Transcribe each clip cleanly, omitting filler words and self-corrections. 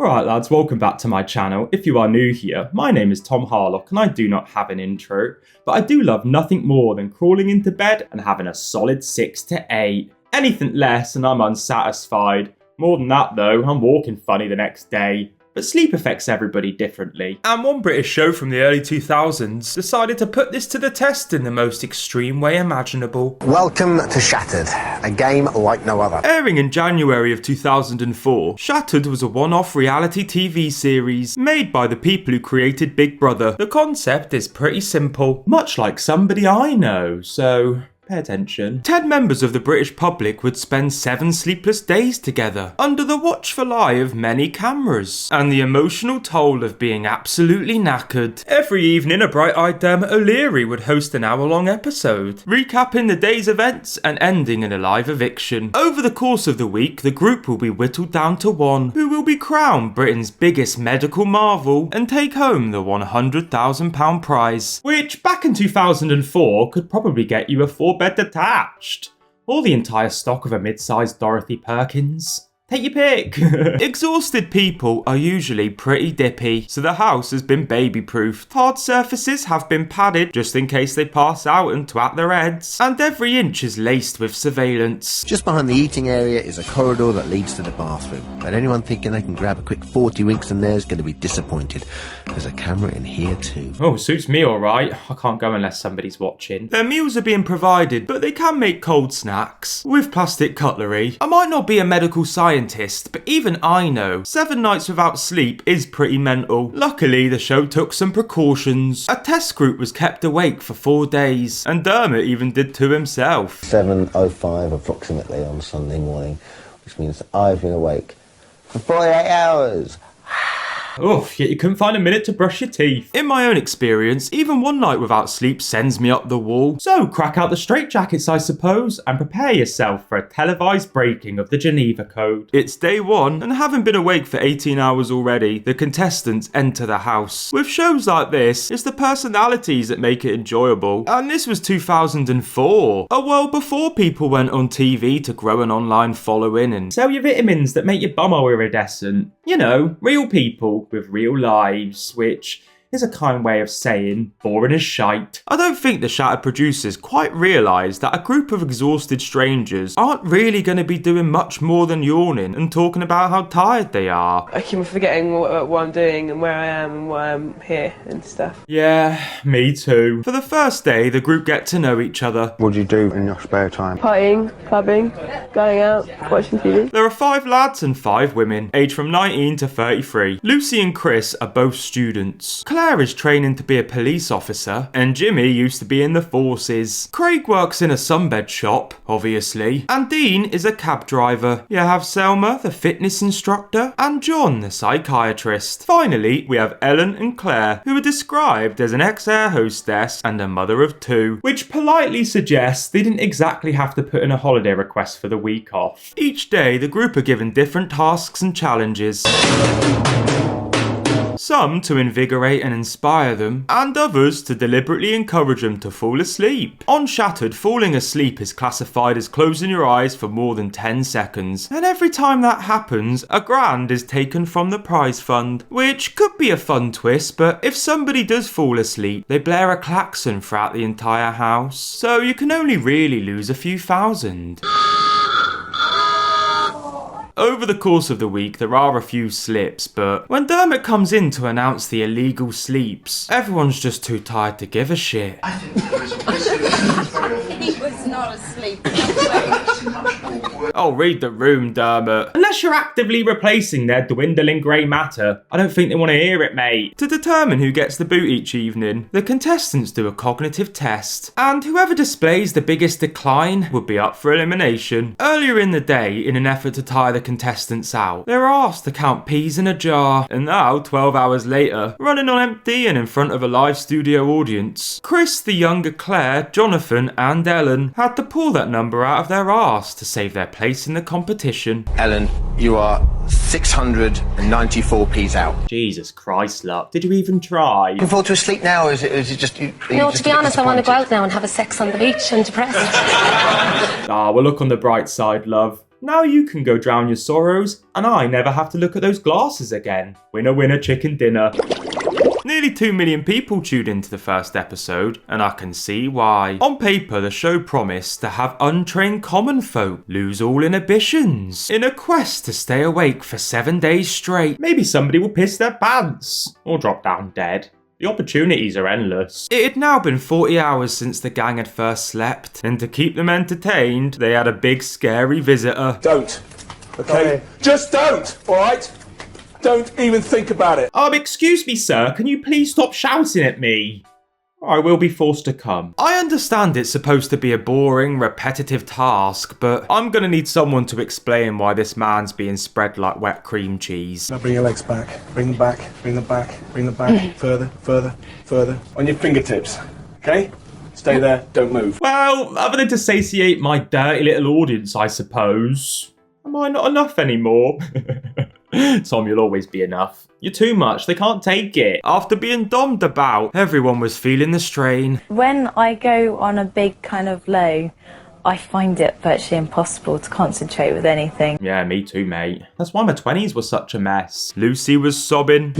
Alright lads, welcome back to my channel. If you are new here, my name is Tom Harlock and I do not have an intro, but I do love nothing more than crawling into bed and having a solid 6 to 8. Anything less and I'm unsatisfied. More than that though, I'm walking funny the next day. But sleep affects everybody differently. And one British show from the early 2000s decided to put this to the test in the most extreme way imaginable. Welcome to Shattered, a game like no other. Airing in January of 2004, Shattered was a one-off reality TV series made by the people who created Big Brother. The concept is pretty simple, much like somebody I know, so pay attention. 10 members of the British public would spend 7 sleepless days together, under the watchful eye of many cameras, and the emotional toll of being absolutely knackered. Every evening, a bright-eyed Dermot O'Leary would host an hour-long episode, recapping the day's events and ending in a live eviction. Over the course of the week, the group will be whittled down to one, who will be crowned Britain's biggest medical marvel and take home the £100,000 prize, which back in 2004 could probably get you a 4-bed detached, or the entire stock of a mid-sized Dorothy Perkins. Take your pick. Exhausted people are usually pretty dippy, so the house has been baby-proofed. Hard surfaces have been padded just in case they pass out and twat their heads, and every inch is laced with surveillance. Just behind the eating area is a corridor that leads to the bathroom, but anyone thinking they can grab a quick 40 winks in there is going to be disappointed. There's a camera in here too. Oh, suits me alright. I can't go unless somebody's watching. Their meals are being provided, but they can make cold snacks with plastic cutlery. I might not be a medical scientist, but even I know 7 nights without sleep is pretty mental. Luckily, the show took some precautions. A test group was kept awake for 4 days, and Dermot even did 2 himself. 7:05 approximately on Sunday morning, which means I've been awake for 48 hours. Oof, yet you couldn't find a minute to brush your teeth. In my own experience, even 1 night without sleep sends me up the wall. So crack out the straitjackets, I suppose, and prepare yourself for a televised breaking of the Geneva Code. It's day 1, and having been awake for 18 hours already, the contestants enter the house. With shows like this, it's the personalities that make it enjoyable. And this was 2004, a world before people went on TV to grow an online following and sell you vitamins that make your bumhole iridescent. You know, real people with real lives, which is a kind way of saying boring as shite. I don't think the Shattered producers quite realise that a group of exhausted strangers aren't really going to be doing much more than yawning and talking about how tired they are. I keep forgetting what I'm doing and where I am and why I'm here and stuff. Yeah, me too. For the first day, the group get to know each other. What do you do in your spare time? Partying, clubbing, going out, watching TV. There are 5 lads and 5 women, aged from 19 to 33. Lucy and Chris are both students. Claire is training to be a police officer, and Jimmy used to be in the forces. Craig works in a sunbed shop, obviously, and Dean is a cab driver. You have Selma, the fitness instructor, and John, the psychiatrist. Finally, we have Ellen and Claire, who are described as an ex-air hostess and a mother of 2, which politely suggests they didn't exactly have to put in a holiday request for the week off. Each day, the group are given different tasks and challenges. Some to invigorate and inspire them, and others to deliberately encourage them to fall asleep. On Shattered, falling asleep is classified as closing your eyes for more than 10 seconds, and every time that happens, £1,000 is taken from the prize fund, which could be a fun twist, but if somebody does fall asleep, they blare a klaxon throughout the entire house, so you can only really lose a few thousand. Over the course of the week, there are a few slips, but when Dermot comes in to announce the illegal sleeps, everyone's just too tired to give a shit. He was not asleep. Oh, read the room, Dermot. Unless you're actively replacing their dwindling grey matter, I don't think they want to hear it, mate. To determine who gets the boot each evening, the contestants do a cognitive test, and whoever displays the biggest decline would be up for elimination. Earlier in the day, in an effort to tire the contestants out, they were asked to count peas in a jar, and now, 12 hours later, running on empty and in front of a live studio audience, Chris, the younger Claire, Jonathan, and Ellen had to pull that number out of their arse to save their place in the competition. Ellen, you are 694p's out. Jesus Christ, love. Did you even try? Looking forward to a sleep now, or is it just... No, to be honest, I want to go out now and have a sex on the beach and depressed. Ah, well, look on the bright side, love. Now you can go drown your sorrows, and I never have to look at those glasses again. Winner, winner, chicken dinner. Nearly 2 million people tuned into the first episode, and I can see why. On paper, the show promised to have untrained common folk lose all inhibitions in a quest to stay awake for 7 days straight. Maybe somebody will piss their pants or drop down dead. The opportunities are endless. It had now been 40 hours since the gang had first slept, and to keep them entertained, they had a big scary visitor. Don't. Okay? Just don't, alright? Don't even think about it. Excuse me, sir, can you please stop shouting at me? I will be forced to come. I understand it's supposed to be a boring, repetitive task, but I'm gonna need someone to explain why this man's being spread like wet cream cheese. Now bring your legs back. Bring them back. Bring them back. Bring them back. Further, further, further. On your fingertips. Okay? Stay there. Don't move. Well, other than to satiate my dirty little audience, I suppose. Am I not enough anymore? Tom, you'll always be enough. You're too much, they can't take it. After being dommed about, everyone was feeling the strain. When I go on a big kind of low, I find it virtually impossible to concentrate with anything. Yeah, me too, mate. That's why my 20s were such a mess. Lucy was sobbing.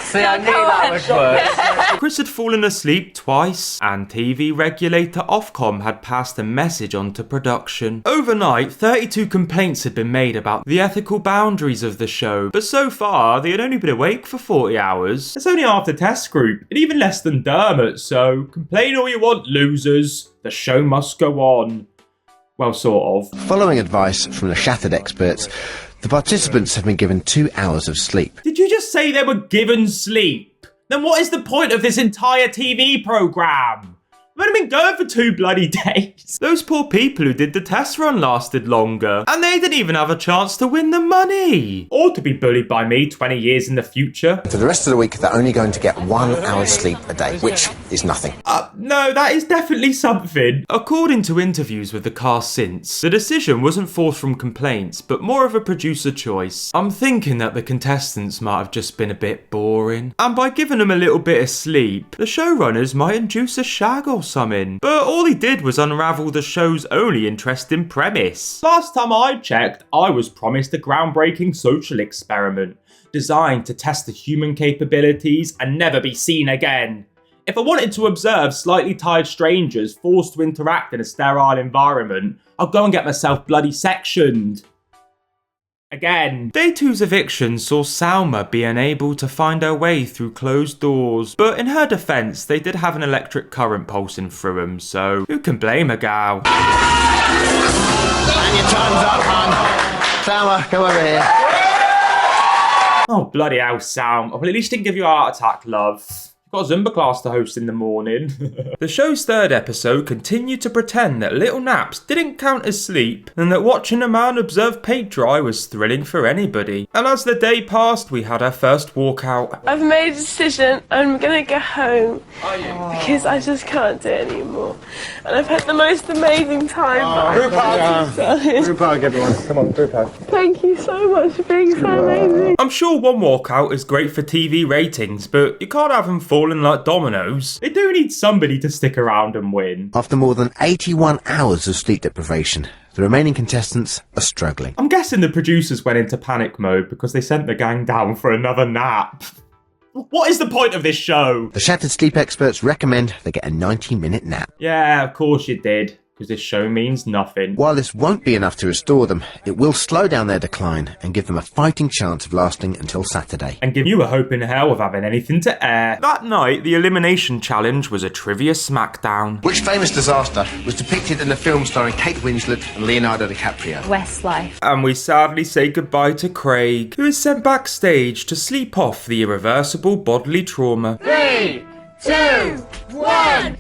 See, I knew that would work. Chris had fallen asleep twice, and TV regulator Ofcom had passed a message on to production. Overnight, 32 complaints had been made about the ethical boundaries of the show, but so far, they had only been awake for 40 hours. It's only half the test group, and even less than Dermot, so complain all you want, losers. The show must go on. Well, sort of. Following advice from the Shattered experts, the participants have been given 2 hours of sleep. Did you just say they were given sleep? Then what is the point of this entire TV programme? We've only been going for 2 bloody days. Those poor people who did the test run lasted longer, and they didn't even have a chance to win the money. Or to be bullied by me 20 years in the future. For the rest of the week, they're only going to get 1 hour's sleep a day, which is nothing. No, that is definitely something. According to interviews with the cast since, the decision wasn't forced from complaints, but more of a producer choice. I'm thinking that the contestants might have just been a bit boring, and by giving them a little bit of sleep, the showrunners might induce a shag or something. But all he did was unravel the show's only interesting premise. Last time I checked, I was promised a groundbreaking social experiment, designed to test the human capabilities and never be seen again. If I wanted to observe slightly tired strangers forced to interact in a sterile environment, I'd go and get myself bloody sectioned. Again. Day 2's eviction saw Salma be unable to find her way through closed doors, but in her defence, they did have an electric current pulsing through them, so who can blame a gal? And your time's up, hon. Salma, come over here. Oh, bloody hell, Sam. Well, at least didn't give you a heart attack, love. Got a Zumba class to host in the morning. The show's 3rd episode continued to pretend that little naps didn't count as sleep, and that watching a man observe paint dry was thrilling for anybody. And as the day passed, we had our first walkout. I've made a decision. I'm gonna go home because I just can't do it anymore. And I've had the most amazing time. Group hug, everyone. Come on, group hug. Thank you so much for being so amazing. I'm sure one walkout is great for TV ratings, but you can't have them falling like dominoes. They do need somebody to stick around and win. After more than 81 hours of sleep deprivation, the remaining contestants are struggling. I'm guessing the producers went into panic mode because they sent the gang down for another nap. What is the point of this show? The Shattered sleep experts recommend they get a 90-minute nap. Yeah, of course you did. Because this show means nothing. While this won't be enough to restore them, it will slow down their decline and give them a fighting chance of lasting until Saturday. And give you a hope in hell of having anything to air. That night, the elimination challenge was a trivia smackdown. Which famous disaster was depicted in the film starring Kate Winslet and Leonardo DiCaprio? Westlife. And we sadly say goodbye to Craig, who is sent backstage to sleep off the irreversible bodily trauma. 3, 2, 1.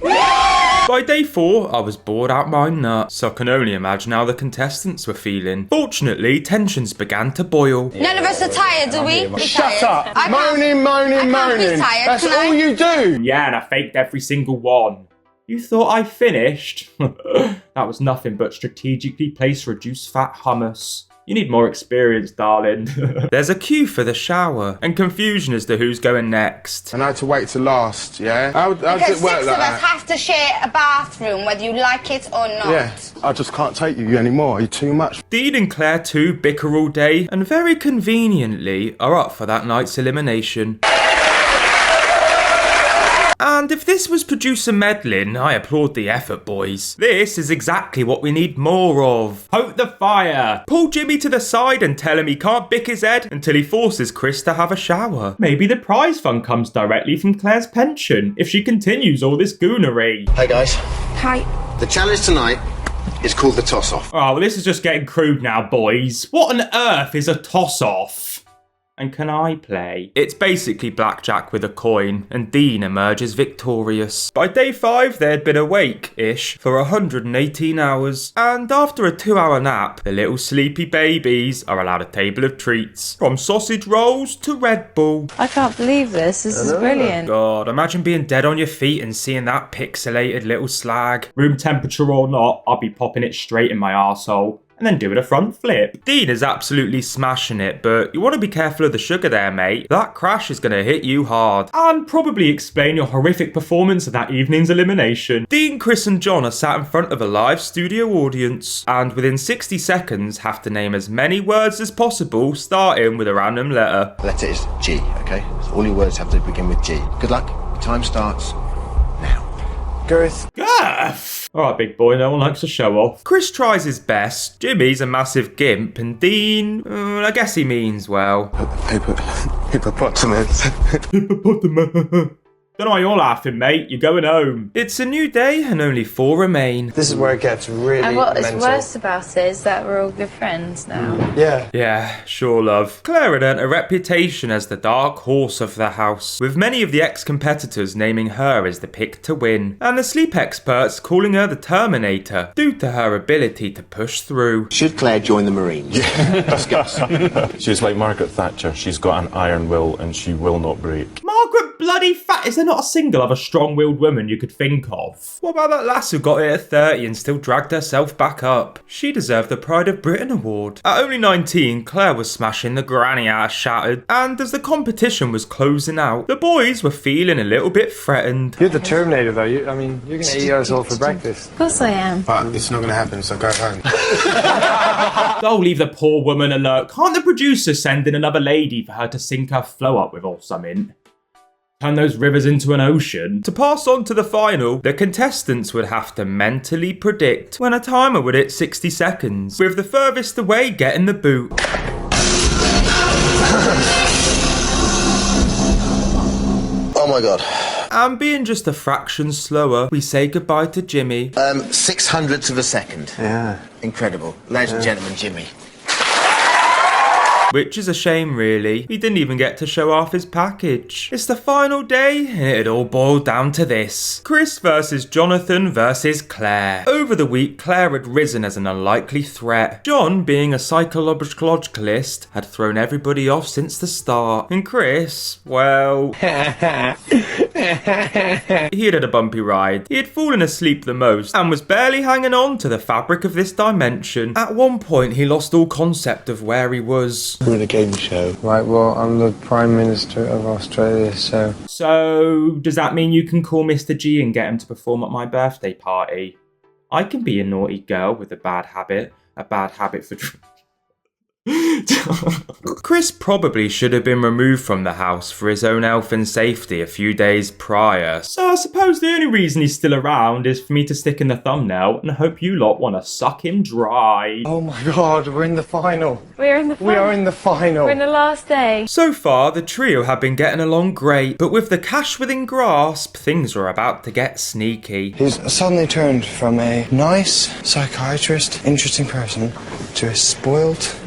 By day 4, I was bored out my nut, so I can only imagine how the contestants were feeling. Fortunately, tensions began to boil. None of us are tired, do we? Shut up! Moaning. That's all you do! Yeah, and I faked every single one. You thought I finished? That was nothing but strategically placed reduced fat hummus. You need more experience, darling. There's a queue for the shower and confusion as to who's going next. And I had to wait to last, yeah? How does Because it work 6 like of us that? have to share a bathroom, whether you like it or not. Yeah, I just can't take you anymore. You're too much. Dean and Claire too bicker all day and very conveniently are up for that night's elimination. And if this was producer meddling, I applaud the effort, boys. This is exactly what we need more of. Poke the fire. Pull Jimmy to the side and tell him he can't bick his head until he forces Chris to have a shower. Maybe the prize fund comes directly from Claire's pension if she continues all this goonery. Hey guys, Hi. the challenge tonight is called the toss-off. Oh, well, this is just getting crude now, boys. What on earth is a toss-off? And can I play? It's basically blackjack with a coin, and Dean emerges victorious. By day 5, they had been awake-ish for 118 hours, and after a 2-hour nap, the little sleepy babies are allowed a table of treats, from sausage rolls to Red Bull. I can't believe this. This is brilliant. God, imagine being dead on your feet and seeing that pixelated little slag. Room temperature or not, I'll be popping it straight in my arsehole. And then doing a front flip. Dean is absolutely smashing it, but you want to be careful of the sugar there, mate. That crash is going to hit you hard. And probably explain your horrific performance of that evening's elimination. Dean, Chris and John are sat in front of a live studio audience, and within 60 seconds have to name as many words as possible, starting with a random letter. The letter is G, okay? So all your words have to begin with G. Good luck. Your time starts now. Girth. Girth! Alright, big boy, no one likes a show off. Chris tries his best. Jimmy's a massive gimp, and Dean, I guess he means well. Hippopotamus. Hippopotamus. Don't know why you're laughing, mate. You're going home. It's a new day and only 4 remain. This is where it gets really And what is mental. worse about it is that we're all good friends now. Yeah. Yeah, sure, love. Claire had earned a reputation as the dark horse of the house, with many of the ex-competitors naming her as the pick to win, and the sleep experts calling her the Terminator, due to her ability to push through. Should Claire join the Marines? Discuss. She's like Margaret Thatcher. She's got an iron will and she will not break. Margaret bloody fat. Is there not a single other strong-willed woman you could think of? What about that lass who got it at 30 and still dragged herself back up? She deserved the Pride of Britain award. At only 19, Claire was smashing the granny out of Shattered, and as the competition was closing out, the boys were feeling a little bit threatened. You're the Terminator, though. You're going to eat yours all for breakfast. Of course I am. But it's not going to happen, so go home. Oh, leave the poor woman alone. Can't the producer send in another lady for her to sink her flow up with or something? Turn those rivers into an ocean. To pass on to the final, the contestants would have to mentally predict when a timer would hit 60 seconds, with the furthest away getting the boot. Oh my god. And being just a fraction slower, we say goodbye to Jimmy. 600ths of a second. Yeah. Incredible. Ladies and gentlemen, Jimmy. Which is a shame, really. He didn't even get to show off his package. It's the final day, and it had all boiled down to this. Chris versus Jonathan versus Claire. Over the week, Claire had risen as an unlikely threat. John, being a psychologicalist, had thrown everybody off since the start. And Chris, well... he had had a bumpy ride. He had fallen asleep the most, and was barely hanging on to the fabric of this dimension. At one point, he lost all concept of where he was. We're in a game show. Right, well, I'm the Prime Minister of Australia, so... So, does that mean you can call Mr. G and get him to perform at my birthday party? I can be a naughty girl with a bad habit for... Chris probably should have been removed from the house for his own health and safety a few days prior, so I suppose the only reason he's still around is for me to stick in the thumbnail and hope you lot want to suck him dry. Oh my god, we're in the final. We're in the final. We are in the final. We're in the last day. So far, the trio have been getting along great, but with the cash within grasp, things are about to get sneaky. He's suddenly turned from a nice psychiatrist, interesting person, to a spoilt...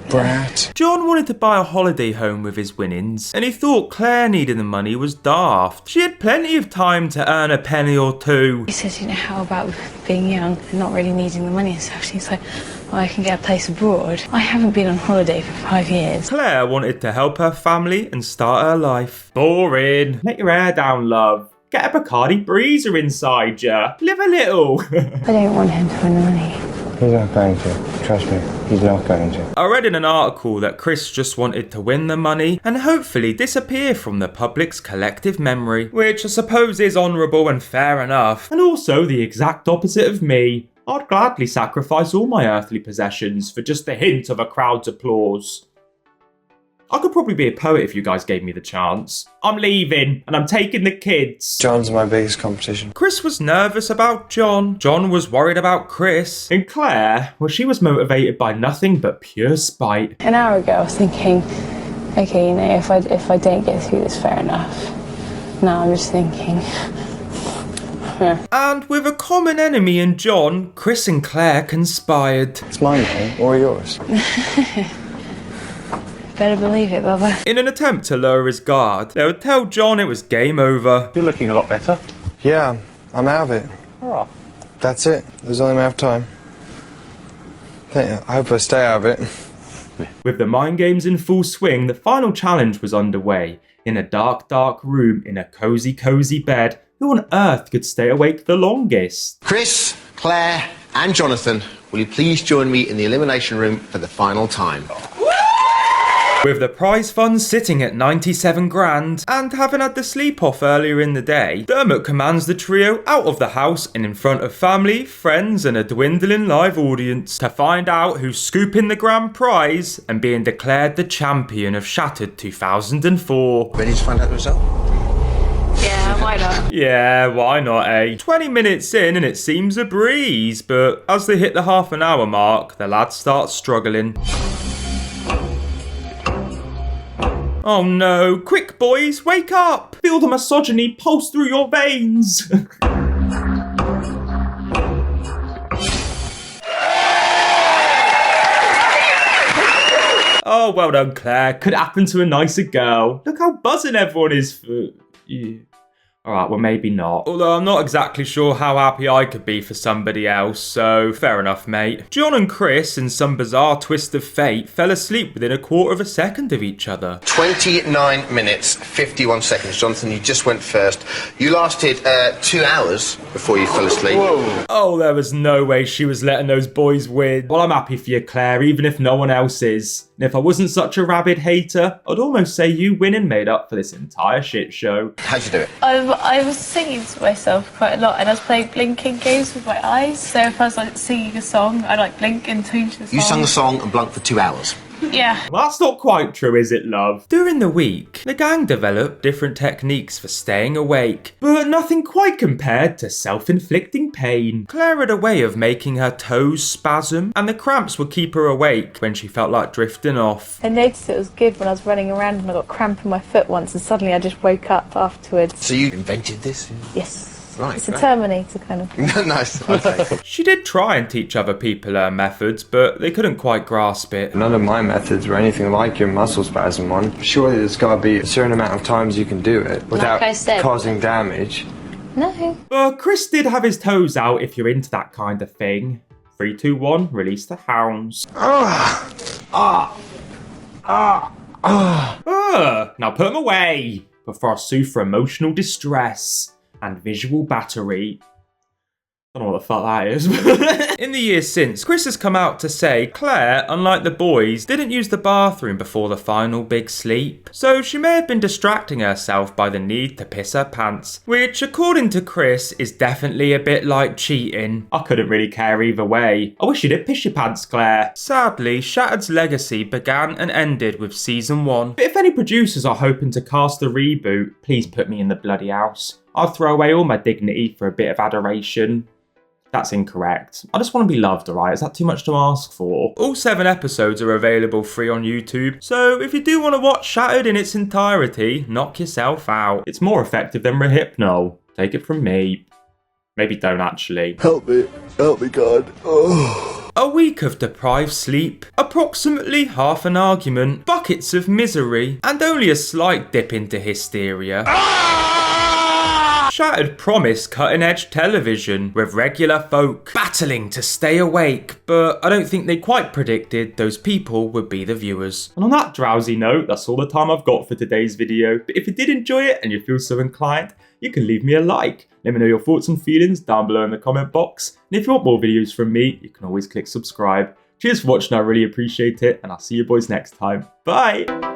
brat. John wanted to buy a holiday home with his winnings, and he thought Claire needing the money was daft. She had plenty of time to earn a penny or two. He says, how about being young and not really needing the money and stuff? She's like, well, I can get a place abroad. I haven't been on holiday for 5 years. Claire wanted to help her family and start her life. Boring. Let your hair down, love. Get a Bacardi Breezer inside ya. Live a little. I don't want him to win the money. He's not going to. Trust me, he's not going to. I read in an article that Chris just wanted to win the money and hopefully disappear from the public's collective memory, which I suppose is honourable and fair enough, and also the exact opposite of me. I'd gladly sacrifice all my earthly possessions for just a hint of a crowd's applause. I could probably be a poet if you guys gave me the chance. I'm leaving, and I'm taking the kids. John's my biggest competition. Chris was nervous about John. John was worried about Chris. And Claire, well, she was motivated by nothing but pure spite. An hour ago, I was thinking, okay, you know, if I don't get through this, fair enough. Now I'm just thinking. And with a common enemy in John, Chris and Claire conspired. It's mine, okay? Or yours? Better believe it, Bubba. In an attempt to lower his guard, they would tell John it was game over. You're looking a lot better. Yeah, I'm out of it. Oh. That's it. There's only a matter of time. I hope I stay out of it. With the mind games in full swing, the final challenge was underway. In a dark, dark room, in a cozy bed, who on earth could stay awake the longest? Chris, Claire, and Jonathan, will you please join me in the elimination room for the final time? With the prize fund sitting at 97 grand, and having had the sleep off earlier in the day, Dermot commands the trio out of the house and in front of family, friends and a dwindling live audience to find out who's scooping the grand prize and being declared the champion of Shattered 2004. Ready to find out the result? Yeah, why not? Yeah, why not, eh? 20 minutes in and it seems a breeze, but as they hit the half an hour mark, the lads start struggling. Oh no, quick boys, wake up! Feel the misogyny pulse through your veins! Oh, well done, Claire. Could happen to a nicer girl. Look how buzzing everyone is for you. Alright, well maybe not. Although I'm not exactly sure how happy I could be for somebody else, so fair enough, mate. John and Chris, in some bizarre twist of fate, fell asleep within a quarter of a second of each other. 29 minutes, 51 seconds. Jonathan, you just went first. You lasted 2 hours before you fell asleep. Whoa. Oh, there was no way she was letting those boys win. Well, I'm happy for you, Claire, even if no one else is. And if I wasn't such a rabid hater, I'd almost say you winning made up for this entire shit show. How'd you do it? I was singing to myself quite a lot, and I was playing blinking games with my eyes. So if I was like singing a song, I'd like blink and tune to the song. You sung a song and blunked for 2 hours. Yeah. Well, that's not quite true, is it, love? During the week, the gang developed different techniques for staying awake, but nothing quite compared to self-inflicting pain. Claire had a way of making her toes spasm, and the cramps would keep her awake when she felt like drifting off. I noticed it was good when I was running around and I got cramp in my foot once, and suddenly I just woke up afterwards. So you invented this? Yes. Right, it's a Terminator kind of. Nice, okay. She did try and teach other people her methods, but they couldn't quite grasp it. None of my methods were anything like your muscle spasm one. Surely there's got to be a certain amount of times you can do it without causing damage. No. But Chris did have his toes out if you're into that kind of thing. 3, 2, 1, release the hounds. Now put them away before I sue for emotional distress and visual battery. I don't know what the fuck that is. In the years since, Chris has come out to say Claire, unlike the boys, didn't use the bathroom before the final big sleep. So she may have been distracting herself by the need to piss her pants, which according to Chris is definitely a bit like cheating. I couldn't really care either way. I wish you did piss your pants, Claire. Sadly, Shattered's legacy began and ended with season 1. But if any producers are hoping to cast a reboot, please put me in the bloody house. I'll throw away all my dignity for a bit of adoration. That's incorrect. I just want to be loved, alright? Is that too much to ask for? All 7 episodes are available free on YouTube, so if you do want to watch Shattered in its entirety, knock yourself out. It's more effective than Rehypnol. Take it from me. Maybe don't actually. Help me, God. Oh. A week of deprived sleep, approximately half an argument, buckets of misery, and only a slight dip into hysteria. Shattered promised cutting-edge television with regular folk battling to stay awake, but I don't think they quite predicted those people would be the viewers. And on that drowsy note, that's all the time I've got for today's video. But if you did enjoy it and you feel so inclined, you can leave me a like. Let me know your thoughts and feelings down below in the comment box. And if you want more videos from me, you can always click subscribe. Cheers for watching, I really appreciate it, and I'll see you boys next time. Bye!